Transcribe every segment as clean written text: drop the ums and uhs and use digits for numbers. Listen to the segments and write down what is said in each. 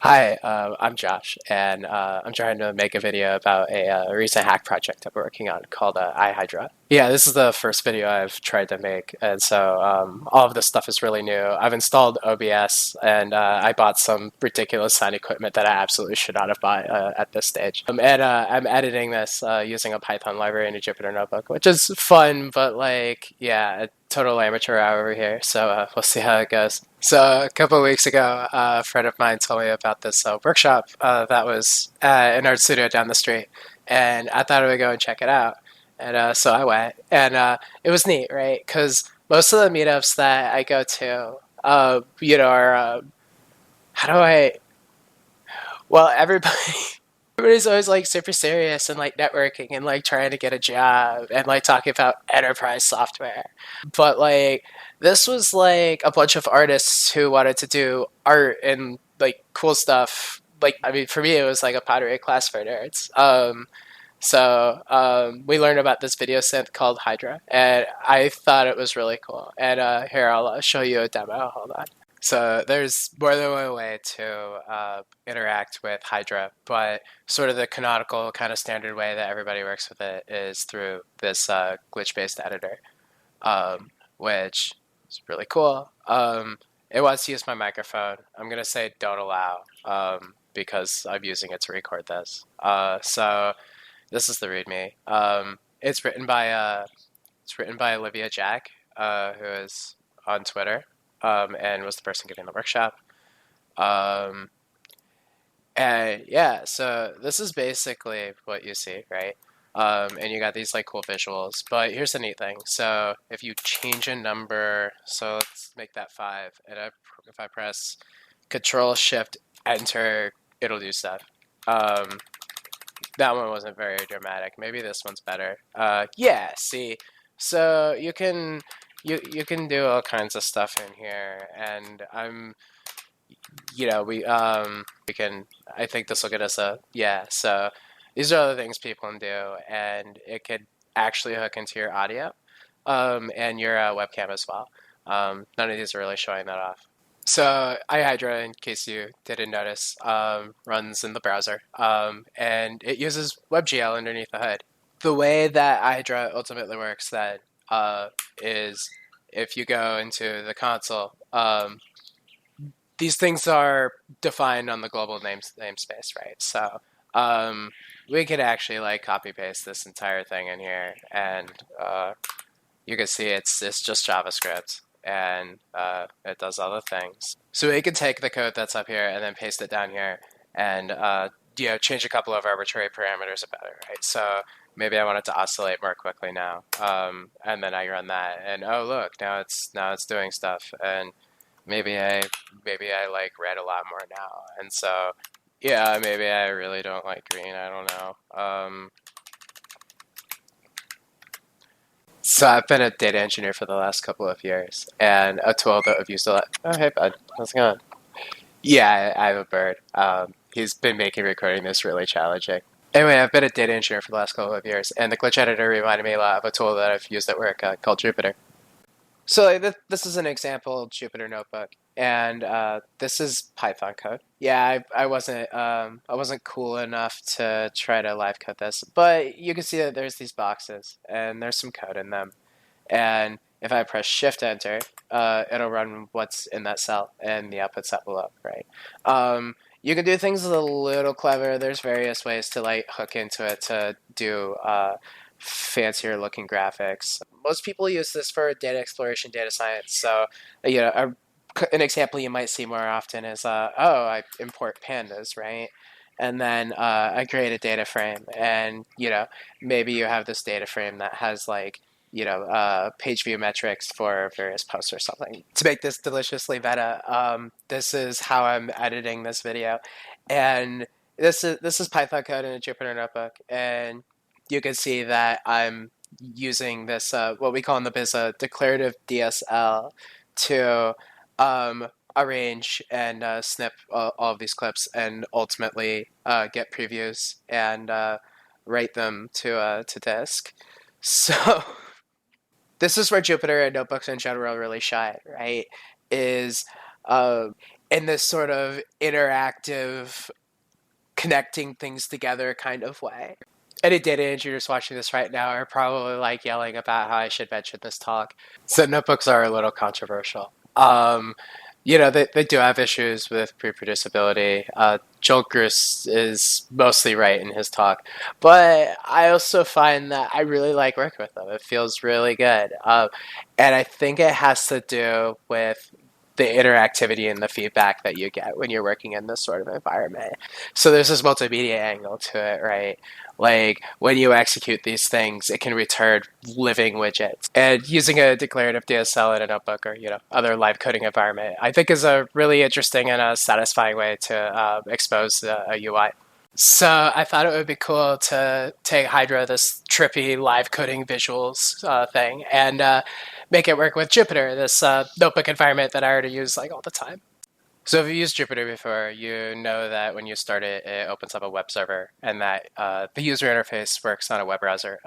Hi, I'm Josh, and I'm trying to make a video about a recent hack project that we're working on called IHydra. Yeah, this is the first video I've tried to make, and so all of this stuff is really new. I've installed OBS, and I bought some ridiculous sound equipment that I absolutely should not have bought at this stage. And I'm editing this using a Python library in a Jupyter notebook, which is fun, but like, yeah, a total amateur hour over here, so we'll see how it goes. So a couple of weeks ago, a friend of mine told me about this workshop that was in art studio down the street, and I thought I would go and check it out. And so I went, and it was neat, right? Because most of the meetups that I go to, are how do I? Well, everybody's always like super serious and like networking and like trying to get a job and like talking about enterprise software. But like this was like a bunch of artists who wanted to do art and like cool stuff. Like I mean, for me, it was like a pottery class for nerds. We learned about this video synth called Hydra, and I thought it was really cool. And here, I'll show you a demo. Hold on. So there's more than one way to interact with Hydra, but sort of the canonical kind of standard way that everybody works with it is through this glitch-based editor, which is really cool. It wants to use my microphone. I'm gonna say don't allow because I'm using it to record this. So this is the README. It's written by Olivia Jack, who is on Twitter, and was the person giving the workshop. And yeah, so this is basically what you see, right? And you got these like cool visuals, but here's the neat thing. So if you change a number, so let's make that 5, and if I press Control Shift Enter, it'll do stuff. That one wasn't very dramatic. Maybe this one's better. Yeah, see, so you can do all kinds of stuff in here, and we can. I think this will get us a yeah. So these are other things people can do, and it could actually hook into your audio, and your webcam as well. None of these are really showing that off. So iHydra, in case you didn't notice, runs in the browser, and it uses WebGL underneath the hood. The way that iHydra ultimately works then is if you go into the console, these things are defined on the global namespace, right? So we could actually like copy paste this entire thing in here, and you can see it's just JavaScript, and it does all the things. So we could take the code that's up here and then paste it down here, and change a couple of arbitrary parameters about it, right? So maybe I want it to oscillate more quickly now, and then I run that, and oh look, now it's doing stuff, and maybe I like red a lot more now, and so yeah, maybe I really don't like green. I don't know. So I've been a data engineer for the last couple of years, and a tool that I've used a lot. Oh, hey, bud, how's it going? Yeah, I have a bird. He's been making recording this really challenging. Anyway, I've been a data engineer for the last couple of years, and the glitch editor reminded me a lot of a tool that I've used at work called Jupyter. So like, this is an example Jupyter notebook, and this is Python code. Yeah, I wasn't cool enough to try to live code this, but you can see that there's these boxes, and there's some code in them. And if I press Shift Enter, it'll run what's in that cell and the output set below, right? You can do things a little clever. There's various ways to like hook into it to do fancier looking graphics. Most people use this for data exploration, data science. So, an example you might see more often is, I import pandas, right? And then I create a data frame, and maybe you have this data frame that has like page view metrics for various posts or something. To make this deliciously meta, this is how I'm editing this video, and this is Python code in a Jupyter notebook, and you can see that I'm using this what we call in the biz a declarative DSL to arrange and snip all of these clips, and ultimately get previews and write them to disk. So this is where Jupyter and notebooks in general really shine, right? Is in this sort of interactive, connecting things together kind of way. Any data engineers watching this right now are probably like yelling about how I should mention this talk. So notebooks are a little controversial. They do have issues with reproducibility. Joel Grus is mostly right in his talk, but I also find that I really like working with them. It feels really good, and I think it has to do with the interactivity and the feedback that you get when you're working in this sort of environment. So there's this multimedia angle to it, right? Like when you execute these things, it can return living widgets. And using a declarative DSL in a notebook or other live coding environment, I think is a really interesting and a satisfying way to expose a UI. So I thought it would be cool to take Hydra, this trippy live coding visuals thing, and make it work with Jupyter, this notebook environment that I already use like all the time. So if you used Jupyter before, you know that when you start it, it opens up a web server, and that the user interface works on a web browser.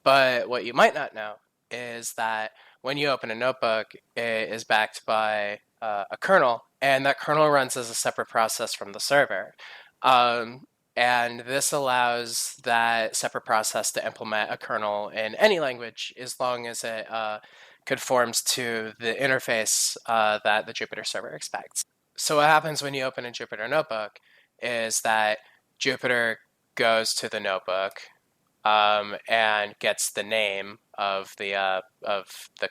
But what you might not know is that when you open a notebook, it is backed by a kernel, and that kernel runs as a separate process from the server. Um, and this allows that separate process to implement a kernel in any language as long as it conforms to the interface that the Jupyter server expects. So what happens when you open a Jupyter notebook is that Jupyter goes to the notebook and gets the name of the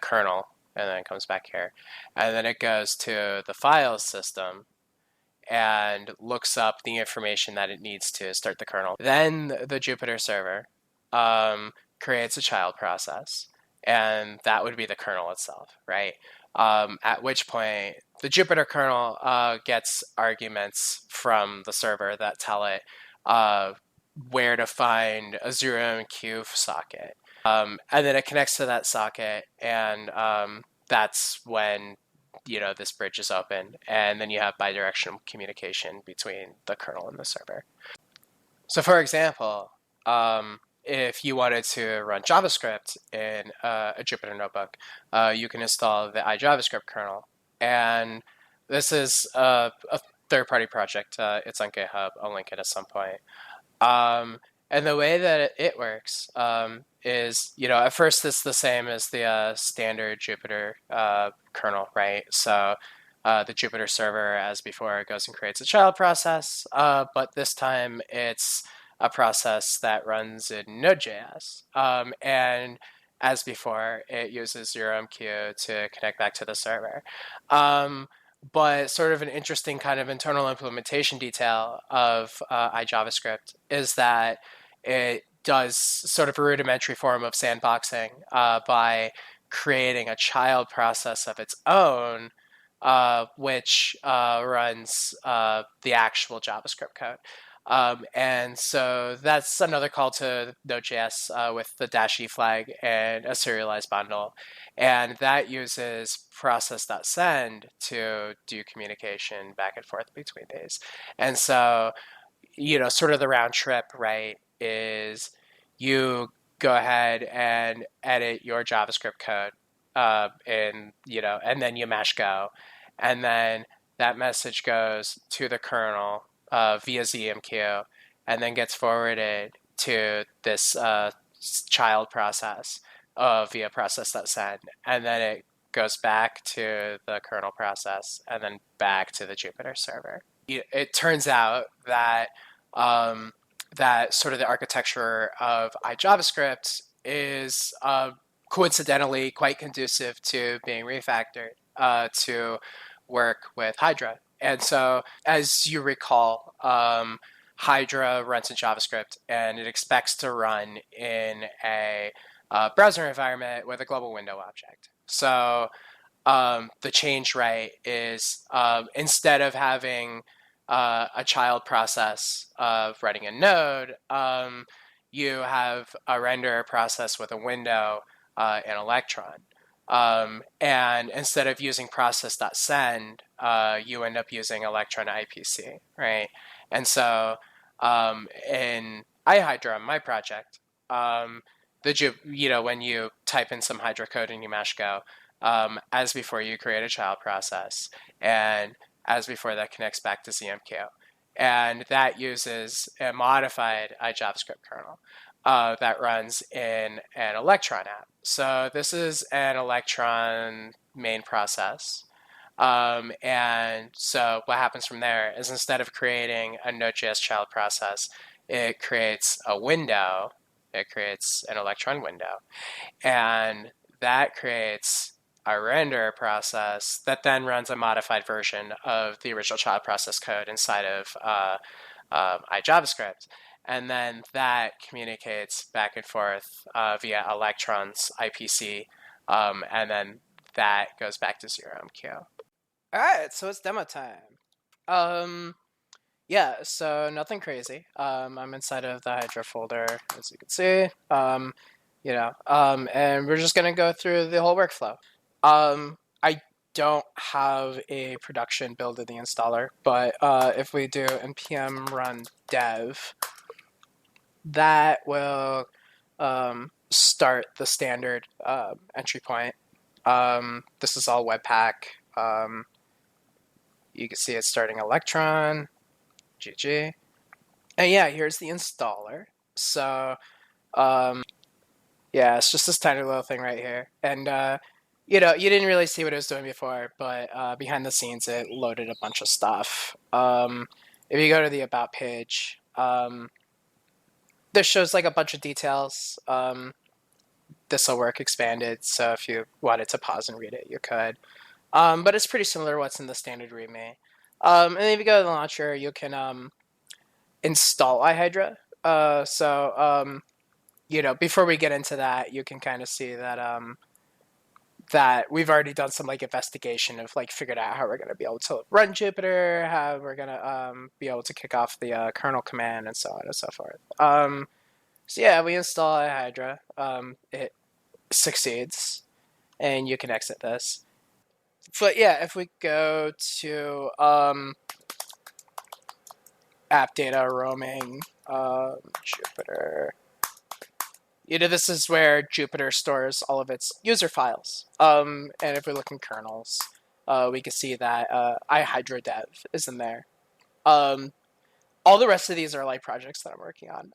kernel, and then it comes back here, and then it goes to the files system and looks up the information that it needs to start the kernel. Then the Jupyter server creates a child process, and that would be the kernel itself, right? At which point, the Jupyter kernel gets arguments from the server that tell it where to find a 0MQ socket. And then it connects to that socket, and that's when this bridge is open, and then you have bidirectional communication between the kernel and the server. So for example, if you wanted to run JavaScript in a Jupyter notebook, you can install the IJavaScript kernel. And this is a third-party project. It's on GitHub. I'll link it at some point. And the way that it works is, at first it's the same as the standard Jupyter kernel, right? So the Jupyter server, as before, goes and creates a child process, but this time it's a process that runs in Node.js. And as before, it uses 0MQ to connect back to the server. But sort of an interesting kind of internal implementation detail of iJavaScript is that it does sort of a rudimentary form of sandboxing by creating a child process of its own, which runs the actual JavaScript code. And so that's another call to Node.js with the -e flag and a serialized bundle. And that uses process.send to do communication back and forth between these. And so, sort of the round trip, right, is you go ahead and edit your JavaScript code and then you mash go. And then that message goes to the kernel via ZMQ, and then gets forwarded to this child process via process.send, and then it goes back to the kernel process, and then back to the Jupyter server. It turns out that that sort of the architecture of iJavaScript is coincidentally quite conducive to being refactored to work with Hydra. And so, as you recall, Hydra runs in JavaScript, and it expects to run in a browser environment with a global window object. So the change, right, is instead of having a child process of running in Node, you have a renderer process with a window in Electron. And instead of using process.send, you end up using Electron IPC, right? And so in IHydra, my project, when you type in some Hydra code and you mash go, as before, you create a child process, and as before that connects back to ZMQ. And that uses a modified iJavaScript kernel that runs in an Electron app. So this is an Electron main process. And so what happens from there is instead of creating a Node.js child process, it creates a window. It creates an Electron window. And that creates a render process that then runs a modified version of the original child process code inside of iJavaScript. And then that communicates back and forth via Electron's IPC. And then that goes back to 0MQ. All right, so it's demo time. Yeah, so nothing crazy. I'm inside of the Hydra folder, as you can see. And we're just gonna go through the whole workflow. I don't have a production build of the installer, but if we do npm run dev, that will start the standard entry point. This is all Webpack. You can see it's starting Electron, GG. And yeah, here's the installer. So, yeah, it's just this tiny little thing right here. And, you didn't really see what it was doing before, but behind the scenes, it loaded a bunch of stuff. If you go to the About page, this shows like a bunch of details. This will work expanded, so if you wanted to pause and read it, you could. But it's pretty similar to what's in the standard README. And then if you go to the launcher, you can install IHydra. Before we get into that, you can kind of see that that we've already done some like investigation of like figured out how we're going to be able to run Jupyter, how we're going to be able to kick off the kernel command, and so on and so forth. So yeah, we install IHydra. It succeeds, and you can exit this. But yeah, if we go to app data roaming, Jupyter, this is where Jupyter stores all of its user files. And if we look in kernels, we can see that IHydra dev is in there. All the rest of these are like projects that I'm working on.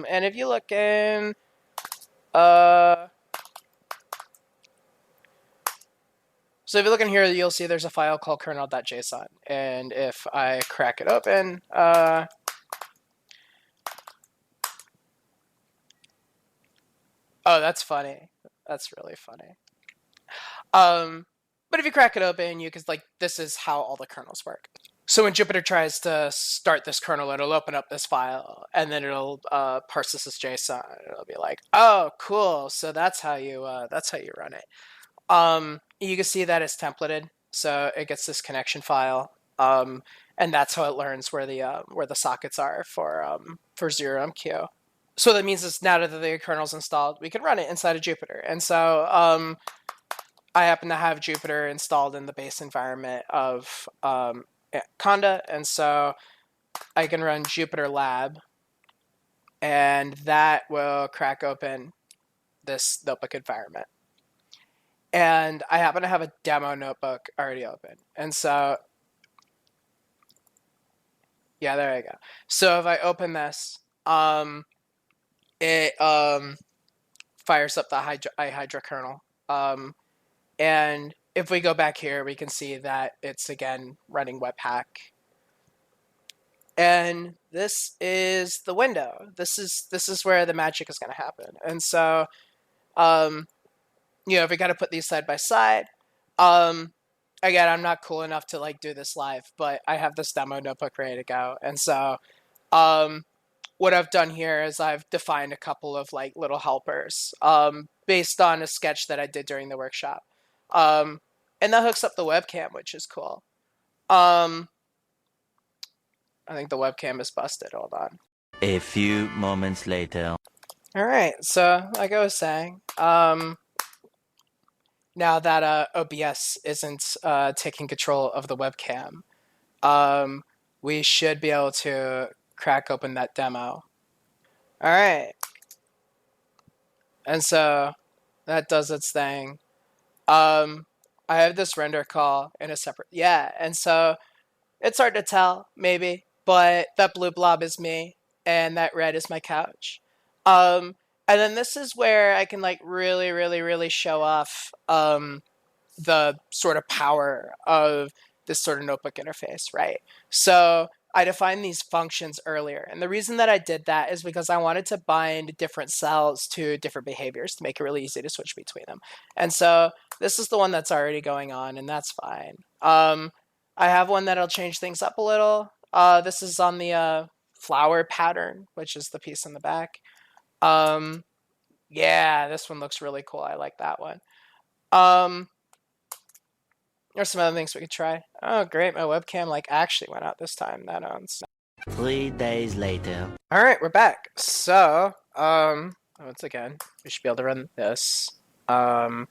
And if you look in so if you look in here, you'll see there's a file called kernel.json. And if I crack it open, oh, that's funny. That's really funny. But if you crack it open, you can this is how all the kernels work. So when Jupyter tries to start this kernel, it'll open up this file, and then it'll parse this as JSON. It'll be like, oh, cool. So that's how you run it. You can see that it's templated, so it gets this connection file, and that's how it learns where the sockets are for 0MQ. So that means it's now that the kernel's installed, we can run it inside of Jupyter. And so I happen to have Jupyter installed in the base environment of Conda, and so I can run Jupyter Lab, and that will crack open this notebook environment. And I happen to have a demo notebook already open. And so, yeah, there you go. So if I open this, it fires up the IHydra kernel. And if we go back here, we can see that it's, again, running Webpack. And this is the window. This is where the magic is going to happen. And so, if we got to put these side by side, again, I'm not cool enough to do this live, but I have this demo notebook ready to go. And so what I've done here is I've defined a couple of little helpers based on a sketch that I did during the workshop. And that hooks up the webcam, which is cool. I think the webcam is busted. Hold on. A few moments later. All right. So like I was saying, now that OBS isn't taking control of the webcam, we should be able to crack open that demo. All right. And so that does its thing. I have this render call in a separate, and so It's hard to tell, maybe, but that blue blob is me, and that red is my couch. Um, and then this is where I can like really, really, really show off the sort of power of this sort of notebook interface, right? So I defined these functions earlier. And the reason that I did that is because I wanted to bind different cells to different behaviors to make it really easy to switch between them. And so this is the one that's already going on, and that's fine. I have one that'll change things up a little. This is on the flower pattern, which is the piece in the back. Um, yeah, this one looks really cool. I like that one. There's some other things we could try. Oh, great. My webcam like actually went out this time. That owns. 3 days later. All right, we're back. So, once again, we should be able to run this, and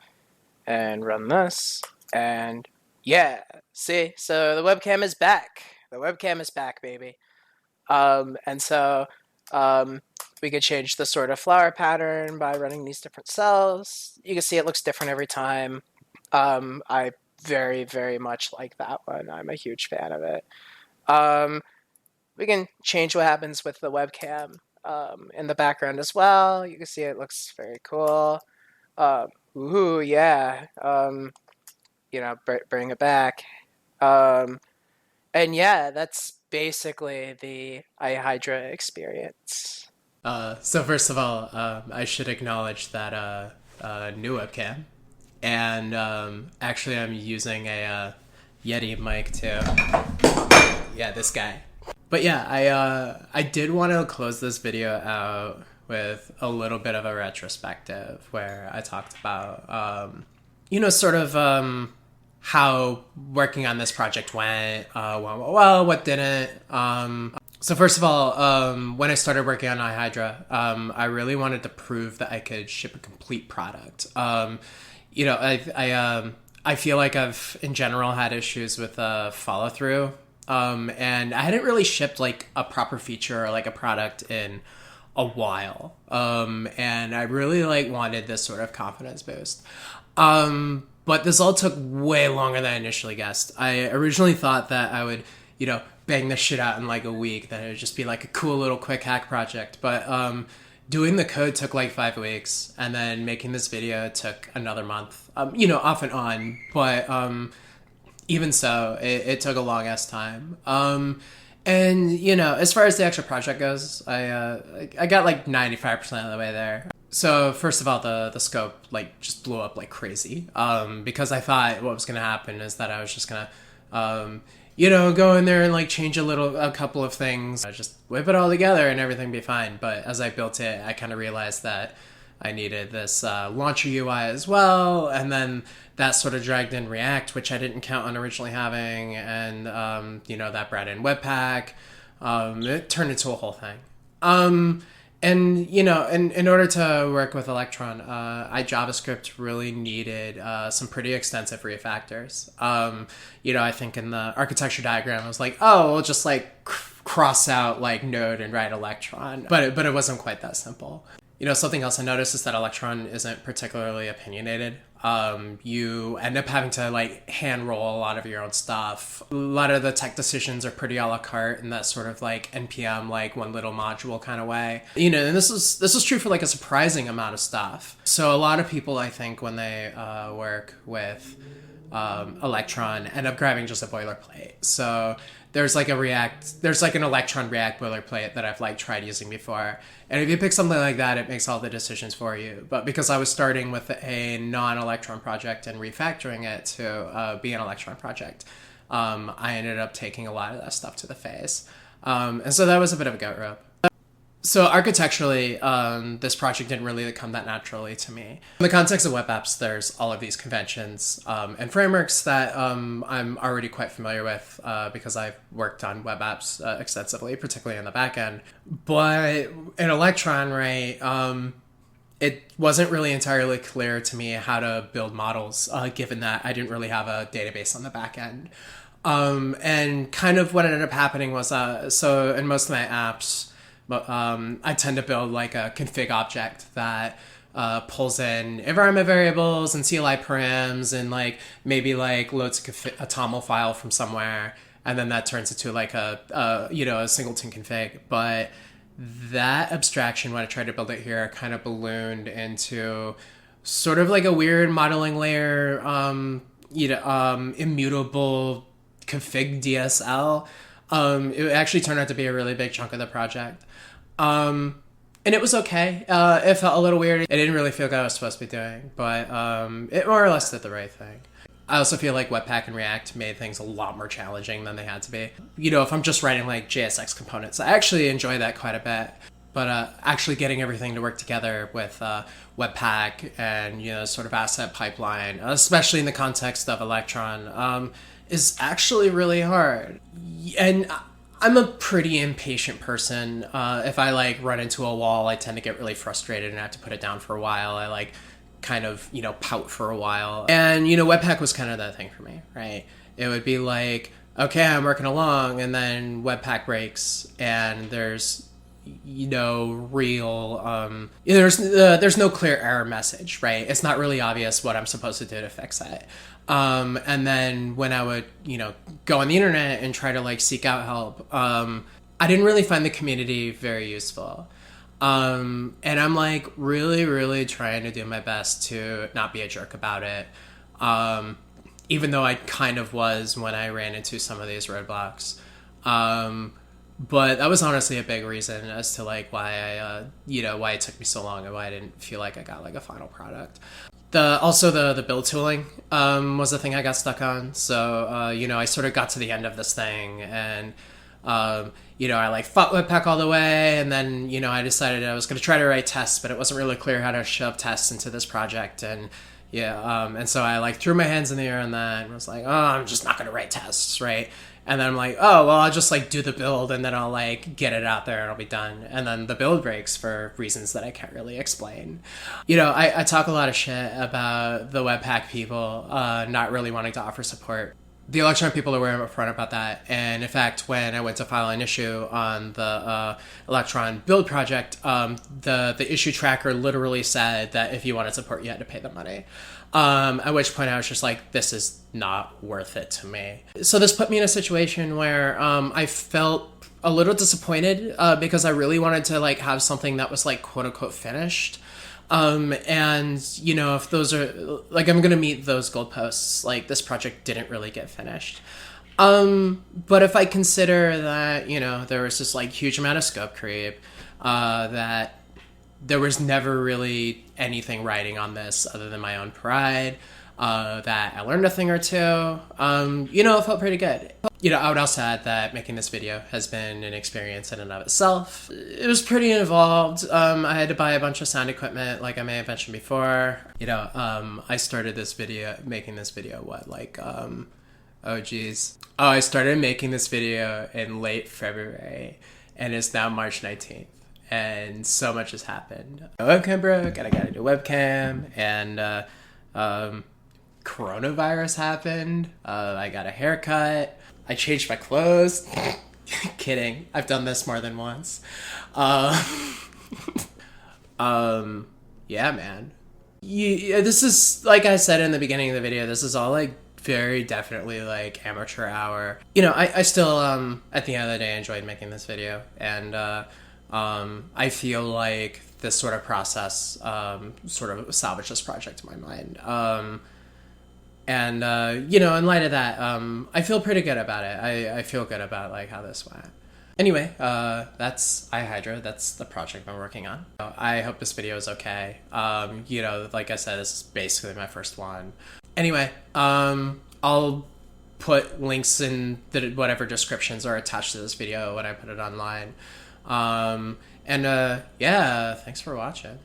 run this, and yeah, see, so the webcam is back. The webcam is back, baby. And so, we could change the sort of flower pattern by running these different cells. You can see it looks different every time. I very, very much like that one. I'm a huge fan of it. We can change what happens with the webcam in the background as well. You can see it looks very cool. Ooh, yeah. Bring it back. And yeah, that's basically the IHydra experience. So first of all, I should acknowledge that new webcam, and actually I'm using a Yeti mic too. Yeah, this guy. But yeah, I did want to close this video out with a little bit of a retrospective where I talked about, sort of how working on this project went, well, what didn't. So first of all, when I started working on IHydra, I really wanted to prove that I could ship a complete product. I feel like I've in general had issues with follow through, and I hadn't really shipped like a proper feature or like a product in a while, and I really like wanted this sort of confidence boost. But this all took way longer than I initially guessed. I originally thought that I would, bang this shit out in like a week, that it would just be like a cool little quick hack project. But doing the code took like 5 weeks, and then making this video took another month, off and on. But even so, it took a long ass time. And, as far as the actual project goes, I got like 95% of the way there. So first of all, the scope like just blew up like crazy, because I thought what was going to happen is that I was just going to, go in there and like change a couple of things, just whip it all together and everything be fine. But as I built it, I kind of realized that I needed this launcher UI as well, and then that sort of dragged in React, which I didn't count on originally having, and that brought in Webpack. It turned into a whole thing. And in order to work with Electron, JavaScript really needed some pretty extensive refactors. I think in the architecture diagram, I was like, oh, we'll just like cross out like Node and write Electron, but it wasn't quite that simple. Something else I noticed is that Electron isn't particularly opinionated. You end up having to like hand roll a lot of your own stuff. A lot of the tech decisions are pretty a la carte in that sort of like NPM, like one little module kind of way. And this is true for like a surprising amount of stuff. So a lot of people, I think, when they work with Electron, end up grabbing just a boilerplate. So there's like an Electron React boilerplate that I've like tried using before. And if you pick something like that, it makes all the decisions for you. But because I was starting with a non-Electron project and refactoring it to be an Electron project, I ended up taking a lot of that stuff to the face. And so that was a bit of a goat rope. So architecturally, this project didn't really come that naturally to me. In the context of web apps, there's all of these conventions and frameworks that I'm already quite familiar with because I've worked on web apps extensively, particularly in the back end. But in Electron, right, it wasn't really entirely clear to me how to build models, given that I didn't really have a database on the back end. And kind of what ended up happening was, so in most of my apps, I tend to build like a config object that pulls in environment variables and CLI params and like maybe like loads a TOML file from somewhere, and then that turns into like a singleton config. But that abstraction, when I tried to build it here, kind of ballooned into sort of like a weird modeling layer, immutable config DSL. It actually turned out to be a really big chunk of the project. And it was okay. It felt a little weird. It didn't really feel like I was supposed to be doing, but it more or less did the right thing. I also feel like Webpack and React made things a lot more challenging than they had to be. If I'm just writing like JSX components, I actually enjoy that quite a bit. But actually getting everything to work together with Webpack and sort of asset pipeline, especially in the context of Electron, is actually really hard. And I'm a pretty impatient person. If I like run into a wall, I tend to get really frustrated and have to put it down for a while. I like kind of, pout for a while. And, Webpack was kind of that thing for me, right? It would be like, okay, I'm working along, and then Webpack breaks, and there's, there's no clear error message, right? It's not really obvious what I'm supposed to do to fix it. And then when I would, go on the internet and try to like seek out help, I didn't really find the community very useful. And I'm like really, really trying to do my best to not be a jerk about it. Even though I kind of was when I ran into some of these roadblocks. But that was honestly a big reason as to like why why it took me so long and why I didn't feel like I got like a final product. The build tooling was the thing I got stuck on. So I sort of got to the end of this thing, and I like fought Webpack all the way, and then I decided I was going to try to write tests, but it wasn't really clear how to shove tests into this project, and and so I like threw my hands in the air on that and was like, oh, I'm just not going to write tests, right? And then I'm like, oh, well, I'll just like do the build, and then I'll like get it out there and I'll be done. And then the build breaks for reasons that I can't really explain. I talk a lot of shit about the Webpack people not really wanting to offer support. The Electron people are very upfront about that. And in fact, when I went to file an issue on the Electron build project, the issue tracker literally said that if you wanted support, you had to pay the money. At which point I was just like, this is not worth it to me. So this put me in a situation where I felt a little disappointed because I really wanted to like have something that was like quote unquote finished. And if those are like, I'm gonna meet those goalposts, like this project didn't really get finished. But if I consider that there was this like huge amount of scope creep, that there was never really anything writing on this other than my own pride, that I learned a thing or two, it felt pretty good. I would also add that making this video has been an experience in and of itself. It was pretty involved. I had to buy a bunch of sound equipment, like I may have mentioned before. I started making this video, I started making this video in late February, and it's now March 19th. And so much has happened. My webcam broke, and I got a new webcam, and coronavirus happened. I got a haircut. I changed my clothes. Kidding. I've done this more than once. Yeah, man. This is, like I said in the beginning of the video, this is all like very definitely like amateur hour. I still at the end of the day enjoyed making this video, and I feel like this sort of process sort of salvaged this project in my mind. In light of that, I feel pretty good about it. I feel good about like how this went. Anyway, that's IHydra. That's the project I'm working on. I hope this video is okay. Like I said, this is basically my first one. Anyway, I'll put links in whatever descriptions are attached to this video when I put it online. Thanks for watching.